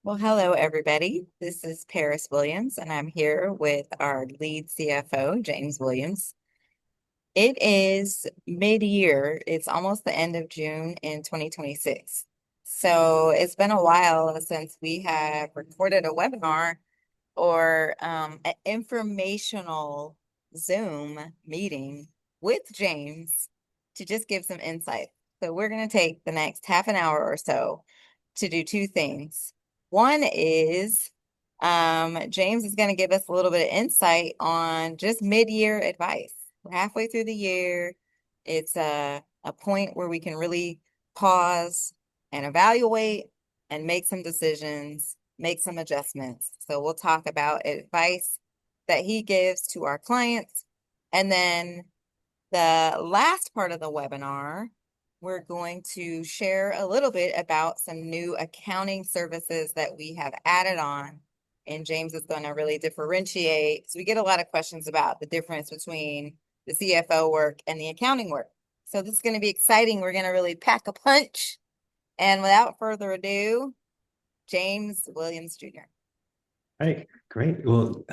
Well, hello, everybody. This is Paris Williams, and I'm here with our lead CFO, James Williams. It is mid-year. It's almost the end of June in 2026. So it's been a while since we have recorded a webinar or an informational Zoom meeting with James to just give some insight. So we're going to take the next half an hour or so to do two things. One is James is going to give us a little bit of insight on just mid-year advice. We're halfway through the year. It's a point where we can really pause and evaluate and make some decisions, make some adjustments. So we'll talk about advice that he gives to our clients. And then the last part of the webinar, we're going to share a little bit about some new accounting services that we have added on. And James is going to really differentiate. So we get a lot of questions about the difference between the CFO work and the accounting work. So this is going to be exciting. We're going to really pack a punch. And without further ado, James Williams Jr. Right, great. Well,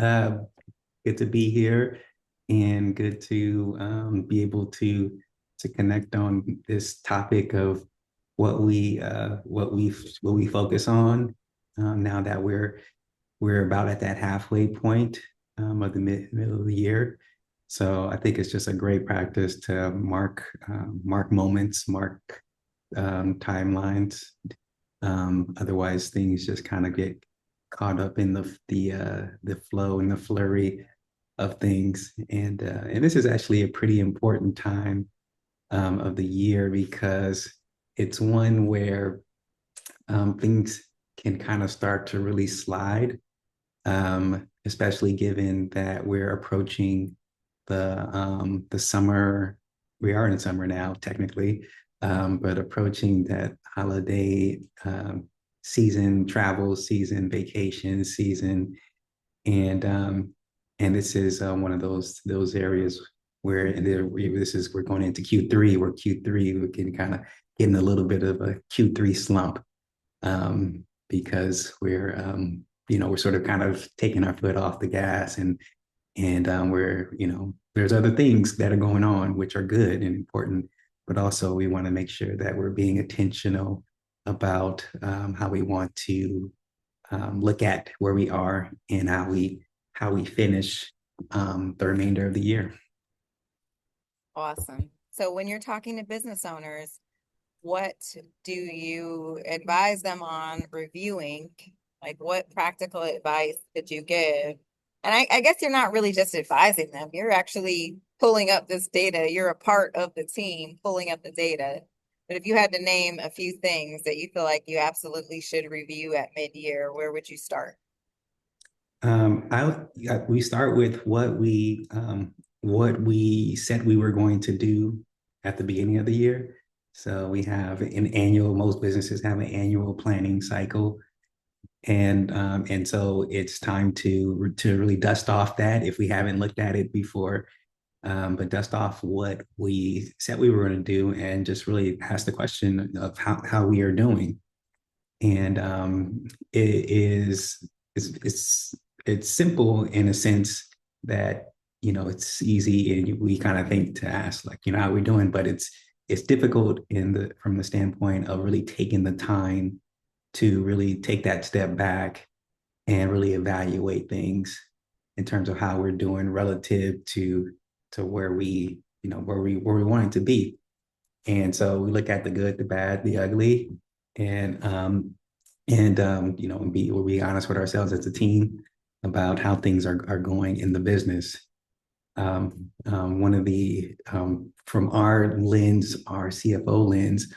good to be here and good to be able to connect on this topic of what we focus on now that we're about at that halfway point of the middle of the year. So I think it's just a great practice to mark moments, mark timelines. Otherwise, things just kind of get caught up in the flow and the flurry of things. And this is actually a pretty important time of the year because it's one where things can kind of start to really slide, especially given that we're approaching the summer. We are in summer now, technically, but approaching that holiday season, travel season, vacation season, and and this is one of those areas where we're going into Q3, where Q3 we can kind of get in a little bit of a Q3 slump because we're sort of kind of taking our foot off the gas and we're there's other things that are going on which are good and important, but also we want to make sure that we're being intentional about how we want to look at where we are and how we finish the remainder of the year. Awesome. So when you're talking to business owners, what do you advise them on reviewing? Like, what practical advice could you give? And I guess you're not really just advising them, you're actually pulling up this data. You're a part of the team pulling up the data. But if you had to name a few things that you feel like you absolutely should review at mid-year, where would you start? We start with what we said we were going to do at the beginning of the year. So we have an annual. Most businesses have an annual planning cycle, and so it's time to really dust off that if we haven't looked at it before, but dust off what we said we were going to do and just really ask the question of how we are doing. And it is it's simple in a sense that it's easy and we kind of think to ask like how we're doing, but it's difficult from the standpoint of really taking the time to really take that step back and really evaluate things in terms of how we're doing relative to where we want it to be. And so we look at the good, the bad, the ugly, and we'll be honest with ourselves as a team about how things are going in the business. One of the From our lens, our CFO lens,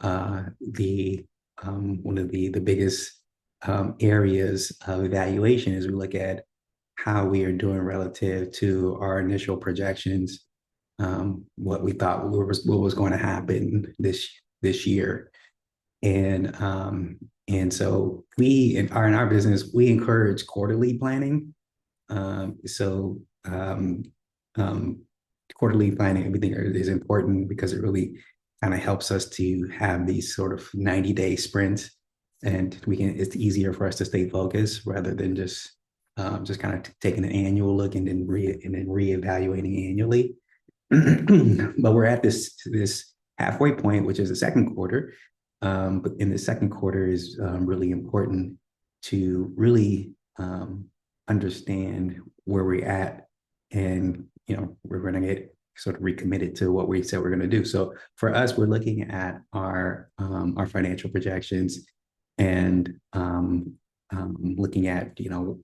the one of the biggest areas of evaluation is we look at how we are doing relative to our initial projections, what we thought what was going to happen this year. And so in our business, we encourage quarterly planning. So quarterly planning, everything is important because it really kind of helps us to have these sort of 90-day sprints and it's easier for us to stay focused rather than just kind of taking an annual look and then reevaluating annually. But we're at this halfway point, which is the second quarter. But in the second quarter is really important to really understand where we're at, and we're going to get sort of recommitted to what we said we're going to do. So for us, we're looking at our financial projections and looking at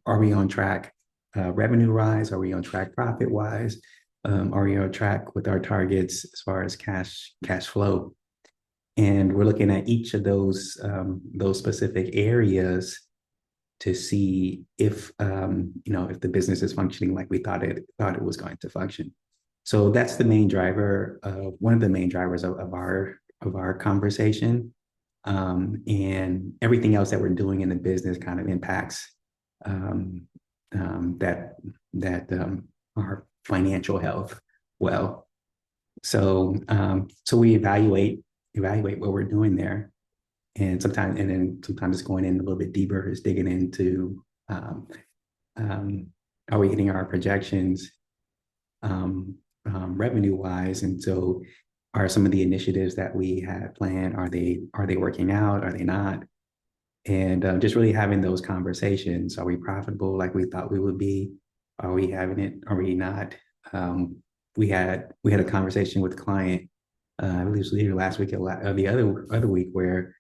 are we on track revenue wise? Are we on track profit wise? Are we on track with our targets as far as cash flow? And we're looking at each of those specific areas to see if if the business is functioning like we thought it was going to function. So that's the main driver, one of the main drivers of our conversation, and everything else that we're doing in the business kind of impacts um, that our financial health well. So we evaluate what we're doing there, and sometimes it's going in a little bit deeper, is digging into um, are we hitting our projections revenue wise, and so are some of the initiatives that we had planned, are they working out, are they not, and just really having those conversations. Are we profitable like we thought we would be? Are we having it? Are we not? um, we had a conversation with the client, I believe it was either last week or the other week, where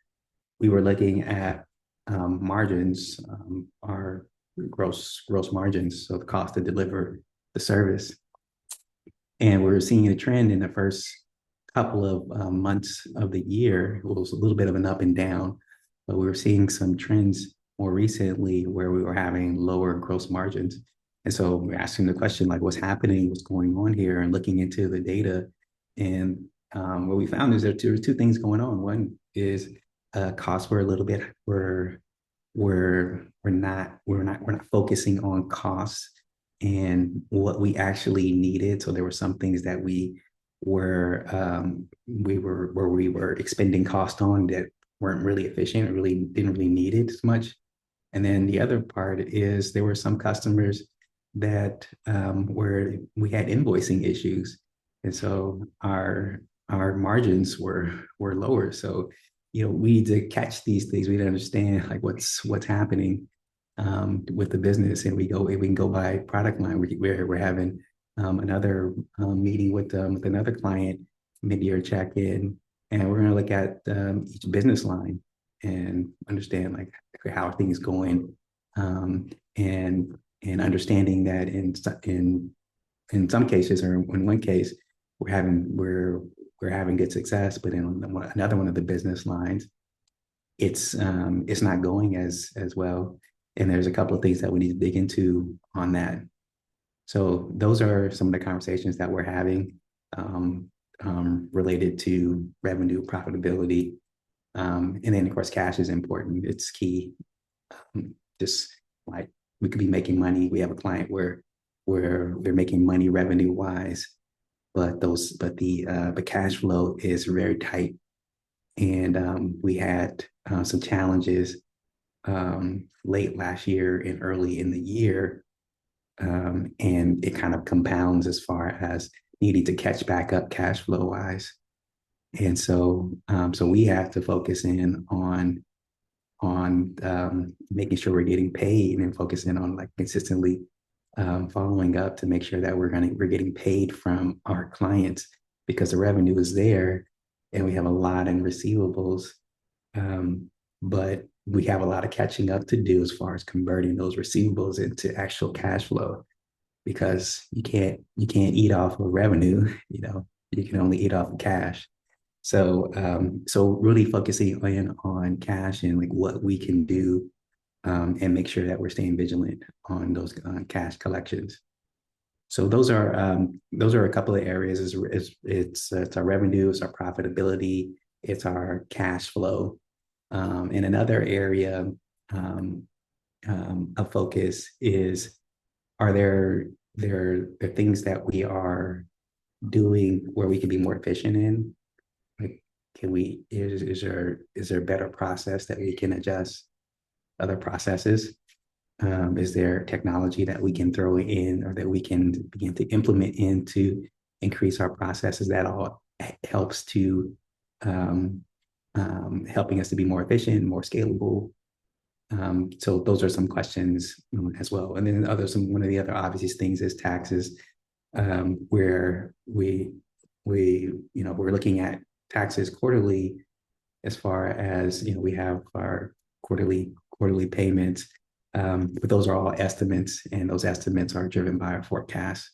we were looking at margins, our gross margins, so the cost to deliver the service. And we were seeing a trend in the first couple of months of the year. It was a little bit of an up and down, but we were seeing some trends more recently where we were having lower gross margins. And so we're asking the question, like, what's happening, what's going on here, and looking into the data. And what we found is there are two things going on. One is costs were a little bit, we're not focusing on costs and what we actually needed. So there were some things that we were expending cost on that weren't really efficient, really didn't really need it as much. And then the other part is there were some customers that where we had invoicing issues, and so our margins were lower. So we need to catch these things. We need to understand like what's happening with the business, and we can go by product line. We're having another meeting with another client, mid-year check-in, and we're going to look at each business line and understand like how are things going, and understanding that in some cases, or in one case, we're having good success, but in another one of the business lines, it's not going as well, and there's a couple of things that we need to dig into on that. So those are some of the conversations that we're having related to revenue, profitability, and then of course cash is important. It's key. Just like we could be making money. We have a client where we're making money revenue wise, but the cash flow is very tight, and we had some challenges late last year and early in the year, and it kind of compounds as far as needing to catch back up cash flow wise. And so we have to focus in on making sure we're getting paid, and focusing on like consistently following up to make sure that we're getting paid from our clients, because the revenue is there and we have a lot in receivables, but we have a lot of catching up to do as far as converting those receivables into actual cash flow, because you can't eat off of revenue. You can only eat off of cash. So really focusing on cash and like what we can do, and make sure that we're staying vigilant on those cash collections. So those are a couple of areas. It's our revenue, it's our profitability, it's our cash flow. And another area of focus is, are there things that we are doing where we can be more efficient in? Like, can we is there a better process that we can adjust other processes? Is there technology that we can throw in or that we can begin to implement in to increase our processes? That all helps to um, helping us to be more efficient, more scalable. So those are some questions as well. And then one of the other obvious things is taxes, where we're looking at taxes quarterly as far as we have our quarterly payments, but those are all estimates, and those estimates are driven by our forecast.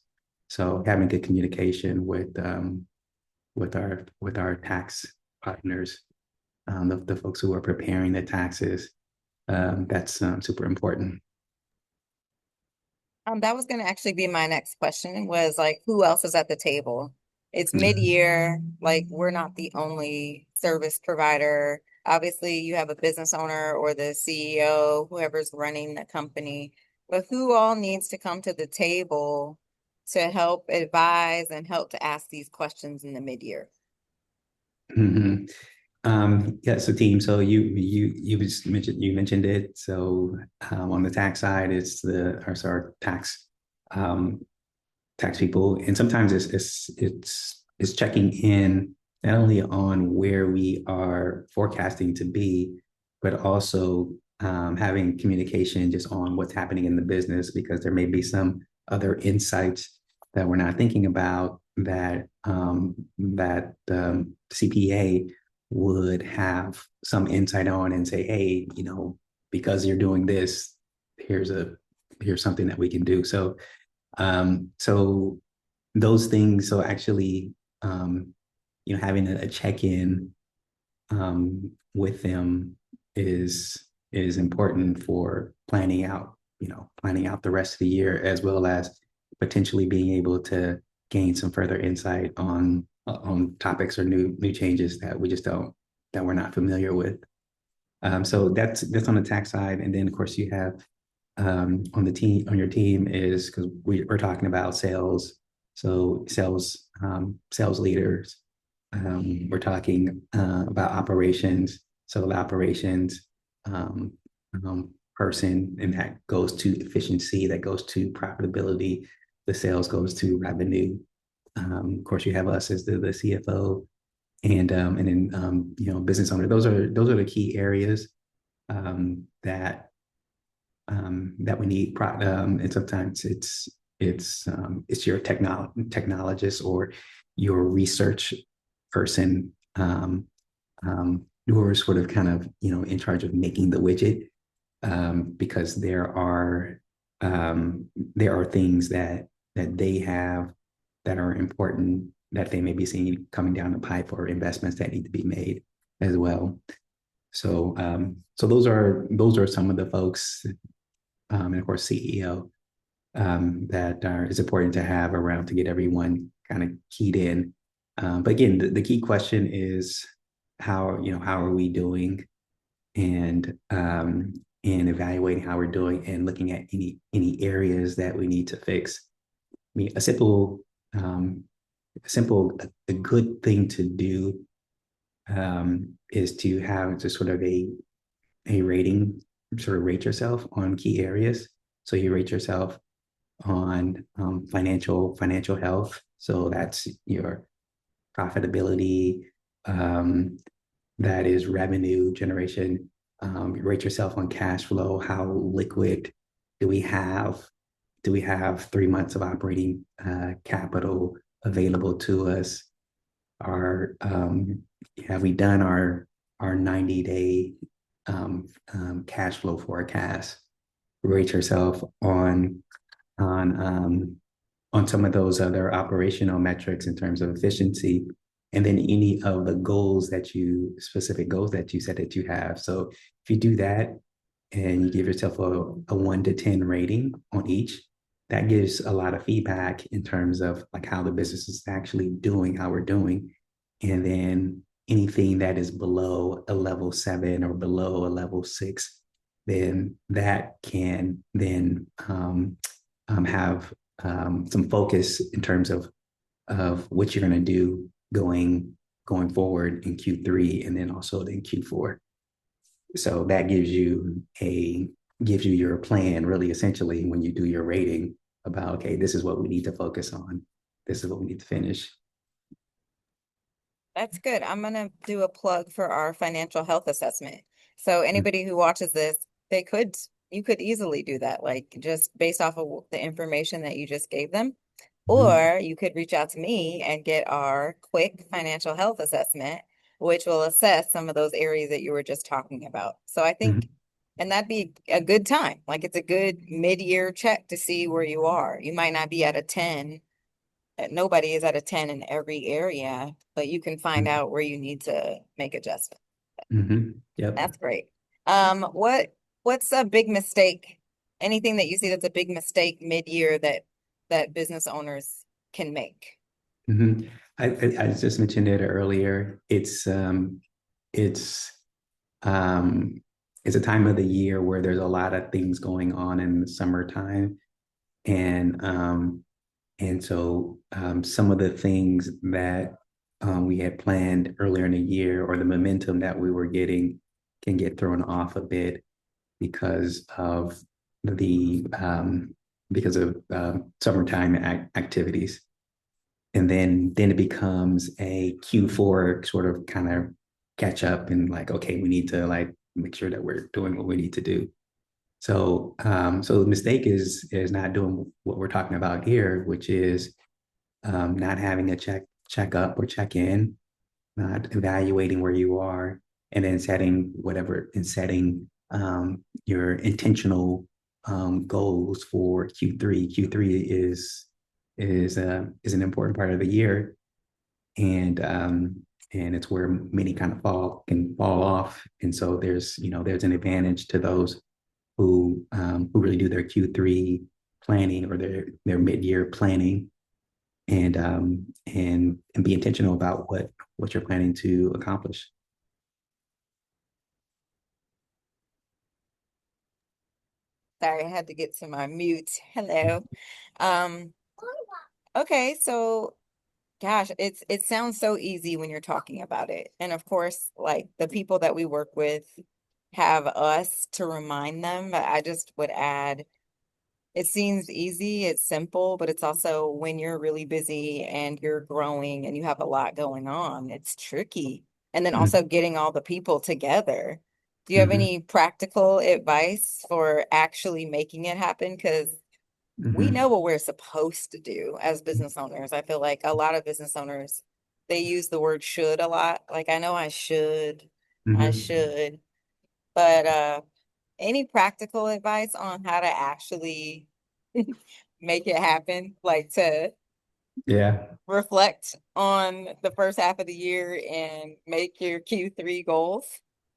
So having good communication with our tax partners, the folks who are preparing the taxes, that's super important. That was going to actually be my next question was like, who else is at the table? It's Mhm. mid-year, like we're not the only service provider. Obviously, you have a business owner or the CEO, whoever's running the company, but who all needs to come to the table to help advise and help to ask these questions in the mid-year? Mhm. Yeah, so team, so you just mentioned it. So on the tax side, it's our um, tax people, and sometimes it's checking in not only on where we are forecasting to be, but also having communication just on what's happening in the business, because there may be some other insights that we're not thinking about that CPA would have some insight on and say, hey, because you're doing this, here's something that we can do. So those things. So actually, having a check-in with them is important for planning out the rest of the year, as well as potentially being able to gain some further insight on topics or new changes that we just don't that we're not familiar with. So that's on the tax side, and then of course you have on your team is because we're talking about sales, so sales leaders. We're talking about operations, so the operations um, person, and that goes to efficiency, that goes to profitability. The sales goes to revenue. Of course, you have us as the CFO, and then business owner. Those are the key areas that we need. And sometimes it's your technologist or your research person, who are sort of kind of in charge of making the widget, because there are things that they have that are important, that they may be seeing coming down the pipe, or investments that need to be made as well. So those are some of the folks, and of course CEO, that is important to have around to get everyone kind of keyed in. But again, the key question is how are we doing, and evaluating how we're doing, and looking at any areas that we need to fix. I mean, um, a good thing to do is to have just sort of a rating, sort of rate yourself on key areas. So you rate yourself on financial health. So that's your profitability, um, that is revenue generation. You rate yourself on cash flow. How liquid do we have? Do we have 3 months of operating capital available to us? Are Have we done our 90-day cash flow forecast? Rate yourself on on some of those other operational metrics in terms of efficiency, and then any of the specific goals that you said that you have. So if you do that and you give yourself a 1 to 10 rating on each, that gives a lot of feedback in terms of like how the business is actually doing, how we're doing. And then anything that is below a level 7 or below a level 6, then that can then have some focus in terms of what you're going to do going forward in Q3 and then also in Q4. So that gives you your plan really essentially when you do your rating about, okay, this is what we need to focus on. This is what we need to finish. That's good. I'm gonna do a plug for our financial health assessment. So anybody who watches this, you could easily do that, like just based off of the information that you just gave them. Mm-hmm. Or you could reach out to me and get our quick financial health assessment, which will assess some of those areas that you were just talking about. So I think, Mm-hmm. and that'd be a good time. Like it's a good mid-year check to see where you are. You might not be at a 10. Nobody is at a 10 in every area, but you can find out where you need to make adjustments. Mm-hmm. Yep. That's great. What's a big mistake? Anything that you see that's a big mistake mid-year that business owners can make? Mm-hmm. I just mentioned it earlier. It's um, it's a time of the year where there's a lot of things going on in the summertime, and some of the things that we had planned earlier in the year or the momentum that we were getting can get thrown off a bit because of the summertime activities. And then it becomes a Q4 sort of kind of catch up and like, okay, we need to like make sure that we're doing what we need to do. So the mistake is not doing what we're talking about here, which is not having a check up or check in, not evaluating where you are, and then setting your intentional goals for Q3. Q3 is an important part of the year, and it's where many kind of fall off. And so there's an advantage to those who really do their Q3 planning or their mid year planning and be intentional about what you're planning to accomplish. Sorry, I had to get to my mute. Hello. Um, okay, so gosh, it sounds so easy when you're talking about it. And of course, like the people that we work with have us to remind them, but I just would add it seems easy, it's simple, but it's also when you're really busy and you're growing and you have a lot going on, it's tricky. And then also Mm-hmm. getting all the people together. Do you have Mm-hmm. any practical advice for actually making it happen? Because we know what we're supposed to do as business owners. I feel like a lot of business owners, they use the word should a lot. Like, I know I Mm-hmm. should, but any practical advice on how to actually make it happen? Like to Yeah, reflect on the first half of the year and make your Q3 goals?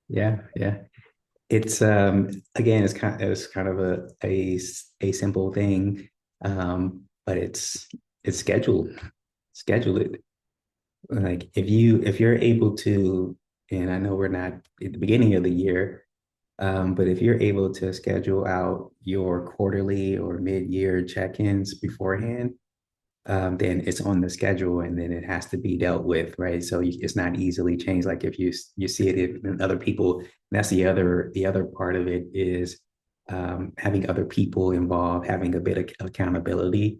yeah. It's again, it's kind of a simple thing, but it's schedule it. Like if you're able to, and I know we're not at the beginning of the year, but if you're able to schedule out your quarterly or mid-year check-ins beforehand, then it's on the schedule and then it has to be dealt with, right? So it's not easily changed. Like if you see it in other people, that's the other part of it is having other people involved, having a bit of accountability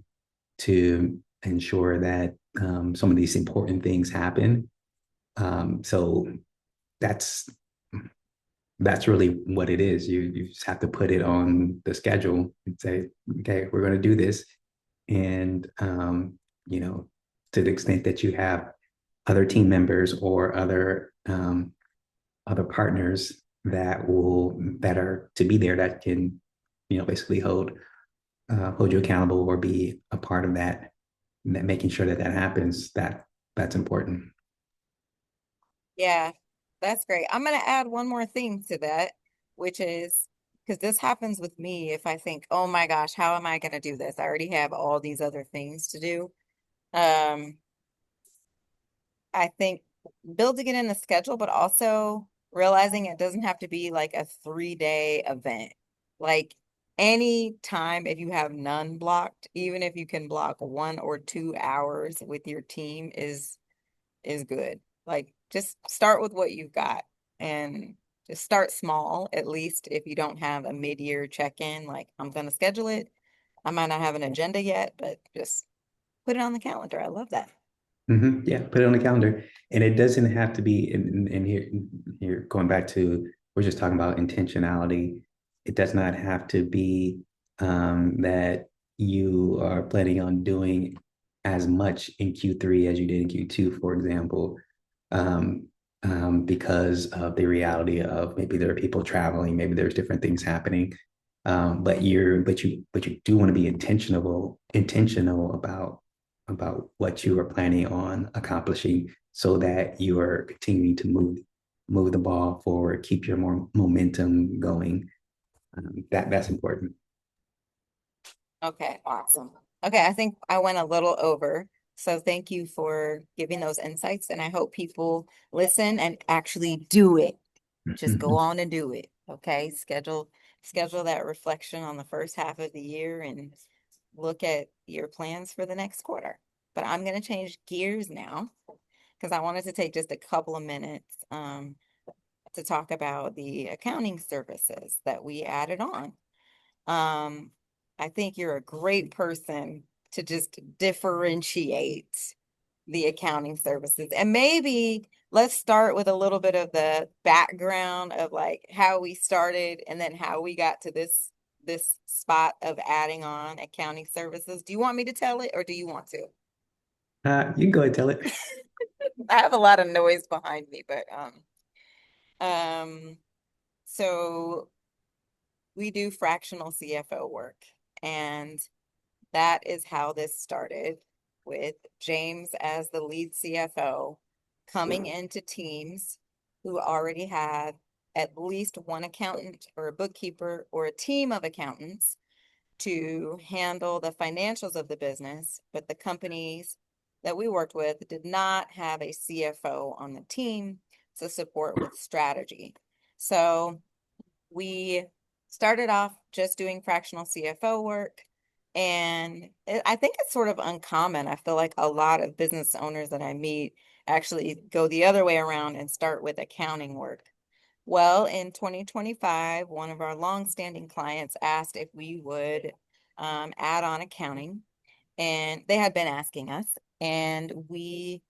to ensure that some of these important things happen. So that's that's really what it is. You just have to put it on the schedule and say, okay, we're going to do this, and you know, to the extent that you have other team members or other partners that are to be there that can, basically hold you accountable or be a part of that making sure that happens. That's important. Yeah, that's great. I'm going to add one more thing to that, which is because this happens with me if I think, oh my gosh, how am I going to do this? I already have all these other things to do. Um, I think building it in the schedule, but also realizing it doesn't have to be like a 3-day event. Like any time, if you have none blocked, even if you can block 1 or 2 hours with your team is good. Like just start with what you've got and just start small, at least if you don't have a mid-year check-in, like I'm going to schedule it. I might not have an agenda yet, but just put it on the calendar. I love that. Yeah, put it on the calendar. And it doesn't have to be in here going back to we're just talking about intentionality. It does not have to be that you are planning on doing as much in Q3 as you did in Q2, for example, um, because of the reality of maybe there are people traveling, maybe there's different things happening. But you do want to be intentional about what you are planning on accomplishing so that you are continuing to move the ball forward, keep your more momentum going. That's important. Okay, awesome. Okay, I think I went a little over. So thank you for giving those insights, and I hope people listen and actually do it. Just go on and do it. Okay, schedule that reflection on the first half of the year and look at your plans for the next quarter. But I'm going to change gears now because I wanted to take just a couple of minutes to talk about the accounting services that we added on. Um, I think you're a great person to just differentiate the accounting services. And maybe let's start with a little bit of the background of like how we started and then how we got to this spot of adding on accounting services. Do you want me to tell it or do you want to? You can go ahead and tell it. I have a lot of noise behind me, but um so we do fractional CFO work and that is how this started with James as the lead CFO coming into teams who already had at least one accountant or a bookkeeper or a team of accountants to handle the financials of the business, but the companies that we worked with did not have a CFO on the team to support with strategy. So we started off just doing fractional CFO work. And I think it's sort of uncommon. I feel like a lot of business owners that I meet actually go the other way around and start with accounting work. Well, in 2025, one of our longstanding clients asked if we would add on accounting, and they had been asking us, and we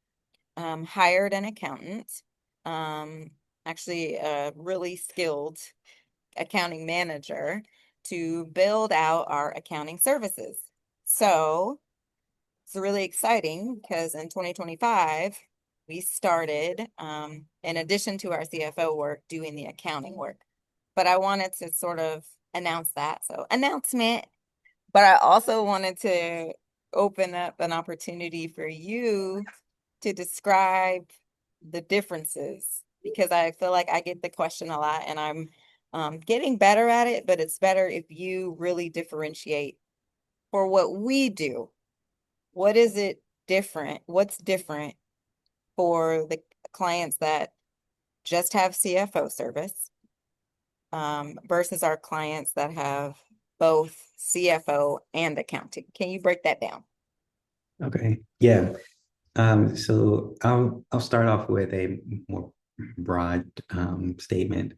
hired an accountant, um, actually a really skilled accounting manager to build out our accounting services. So it's really exciting because in 2025, we started, in addition to our CFO work, doing the accounting work. But I wanted to sort of announce that. So, announcement. But I also wanted to open up an opportunity for you to describe the differences because I feel like I get the question a lot and I'm getting better at it, but it's better if you really differentiate for what we do. What is it different? What's different for the clients that just have CFO service versus our clients that have both CFO and accounting? Can you break that down? Okay. Yeah. So I'll start off with a more broad statement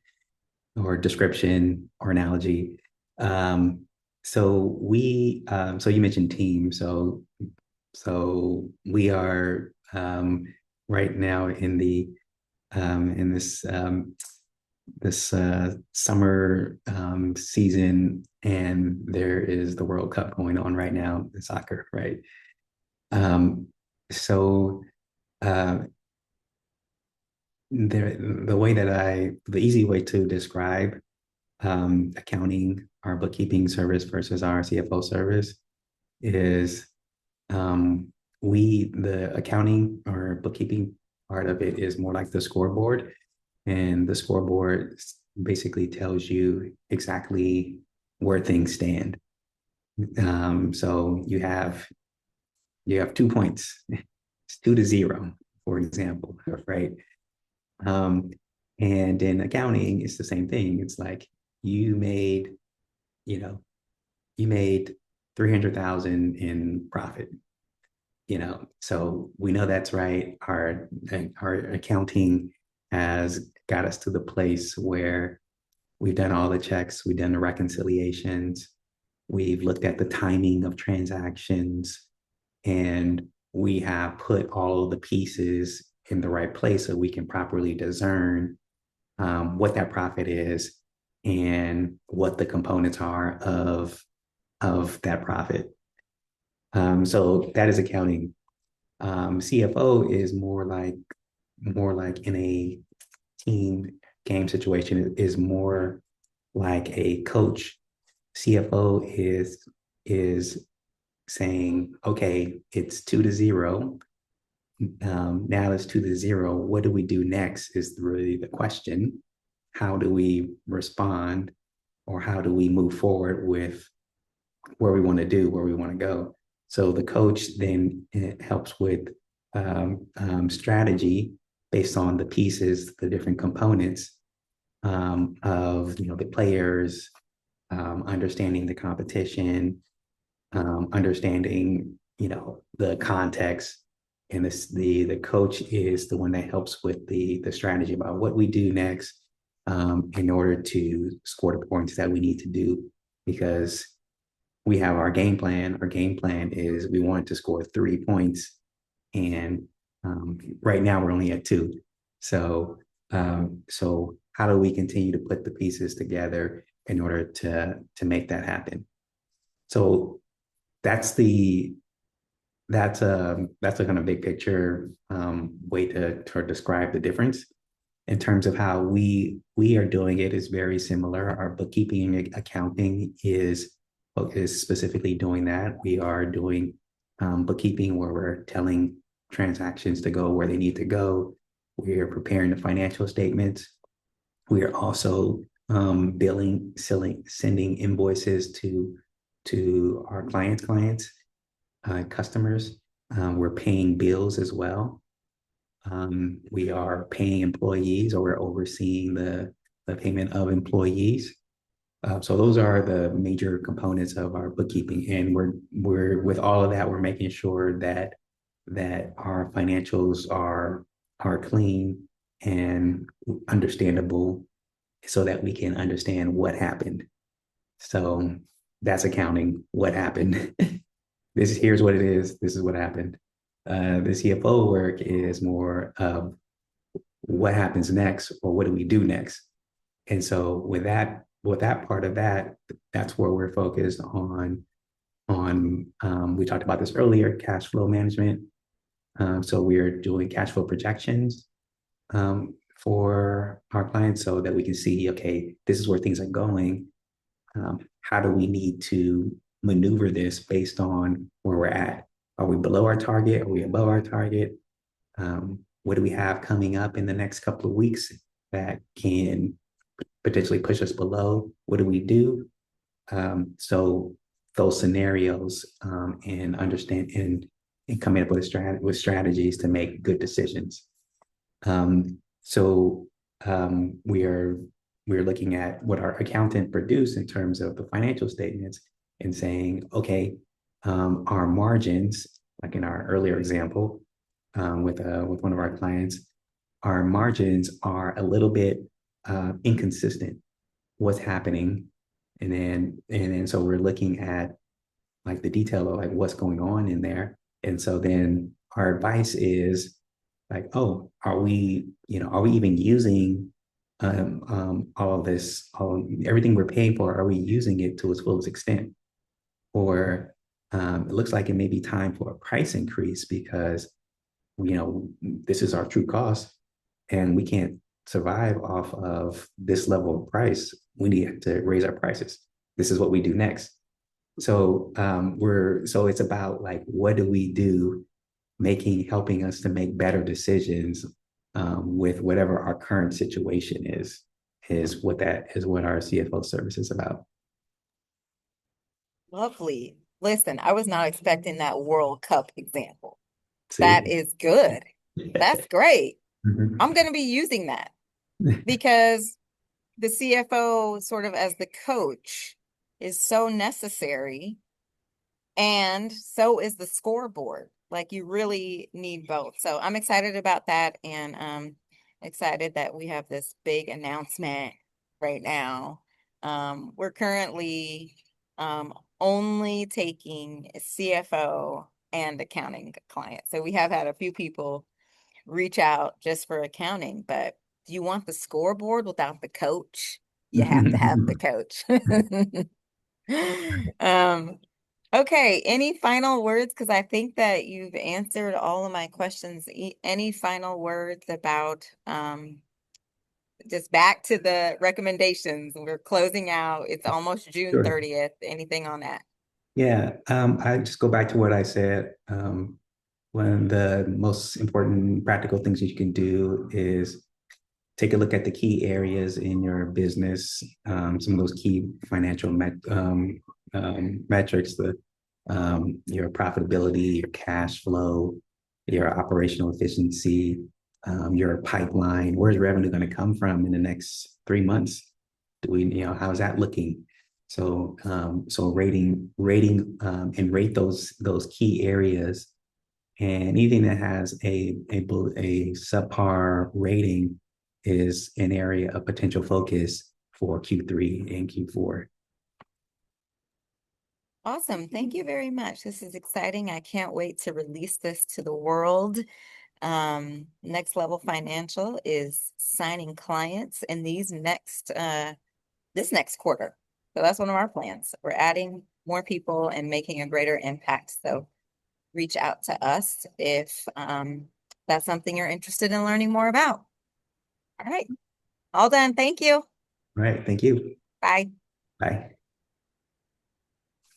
or description or analogy. So you mentioned team. So we are right now in this summer season, and there is the World Cup going on right now in soccer, right? Um, so uh, the way that the easy way to describe accounting, our bookkeeping service versus our CFO service is the accounting or bookkeeping part of it is more like the scoreboard, and the scoreboard basically tells you exactly where things stand. So you have 2 points. It's 2-0, for example, right? Um, and in accounting, it's the same thing. It's like you made, you know, you made 300,000 in profit. So we know that's right. Our accounting has got us to the place where we've done all the checks, we've done the reconciliations, we've looked at the timing of transactions, and we have put all of the pieces in the right place so we can properly discern what that profit is and what the components are of that profit. So that is accounting. CFO is more like in a team game situation is more like a coach. CFO is saying, okay, it's 2-0. Now it's 2-0. What do we do next? Is really the question. How do we respond, or how do we move forward with where we want to do, where we want to go? So the coach then helps with strategy based on the pieces, the different components of the players, understanding the competition, understanding the context, and the coach is the one that helps with the strategy about what we do next in order to score the points that we need to do, because we have our game plan. Our game plan is we want to score 3 points, and right now we're only at 2. So how do we continue to put the pieces together in order to make that happen? So that's the that's a kind of big picture way to describe the difference. In terms of how we are doing it is very similar. Our bookkeeping and accounting is specifically doing that. We are doing bookkeeping where we're telling transactions to go where they need to go. We are preparing the financial statements. We are also billing, sending invoices to our clients, customers. We're paying bills as well. We are paying employees, or we're overseeing the payment of employees. So those are the major components of our bookkeeping, and we're with all of that, we're making sure that our financials are clean and understandable, so that we can understand what happened. So that's accounting. What happened? Here's what it is. This is what happened. The CFO work is more of what happens next, or what do we do next. And so with that part of that, that's where we're focused on. We talked about this earlier, cash flow management. So we're doing cash flow projections for our clients so that we can see, okay, this is where things are going. How do we need to maneuver this based on where we're at? Are we below our target? Are we above our target? What do we have coming up in the next couple of weeks that can potentially push us below? What do we do? So those scenarios, and understand and coming up with strategies to make good decisions. So we're looking at what our accountant produced in terms of the financial statements, and saying, okay, our margins, like in our earlier example, with one of our clients, our margins are a little bit inconsistent. What's happening? And then so we're looking at like the detail of like what's going on in there. And so then our advice is like, oh, are we even using all of this, everything we're paying for, are we using it to its fullest extent? Or it looks like it may be time for a price increase, because this is our true cost, and we can't survive off of this level of price. We need to raise our prices. This is what we do next. So so it's about like, what do we do, helping us to make better decisions with whatever our current situation is what our CFO service is about. Lovely. Listen, I was not expecting that World Cup example. That See. is good. That's great. Mhm. I'm going to be using that because the CFO, sort of as the coach, is so necessary, and so is the scoreboard. Like you really need both. So I'm excited about that and excited that we have this big announcement right now. We're currently only taking CFO and accounting clients. So we have had a few people reach out just for accounting, but do you want the scoreboard without the coach? You have to have the coach. Um, okay, any final words? Because I think that you've answered all of my questions. Any final words about just back to the recommendations? We're closing out. It's almost June Sure. 30th. Anything on that? Yeah, I just go back to what I said. One of the most important practical things that you can do is take a look at the key areas in your business, some of those key financial metrics, your profitability, your cash flow, your operational efficiency, your pipeline. Where's revenue going to come from in the next 3 months? How's that looking? So and rate those key areas, and anything that has a subpar rating is an area of potential focus for Q3 and Q4. Awesome. Thank you very much. This is exciting. I can't wait to release this to the world. Next Level Financial is signing clients in this next quarter. So that's one of our plans. We're adding more people and making a greater impact. So reach out to us if that's something you're interested in learning more about. All right. All done. Thank you. All right. Thank you. Bye. Bye.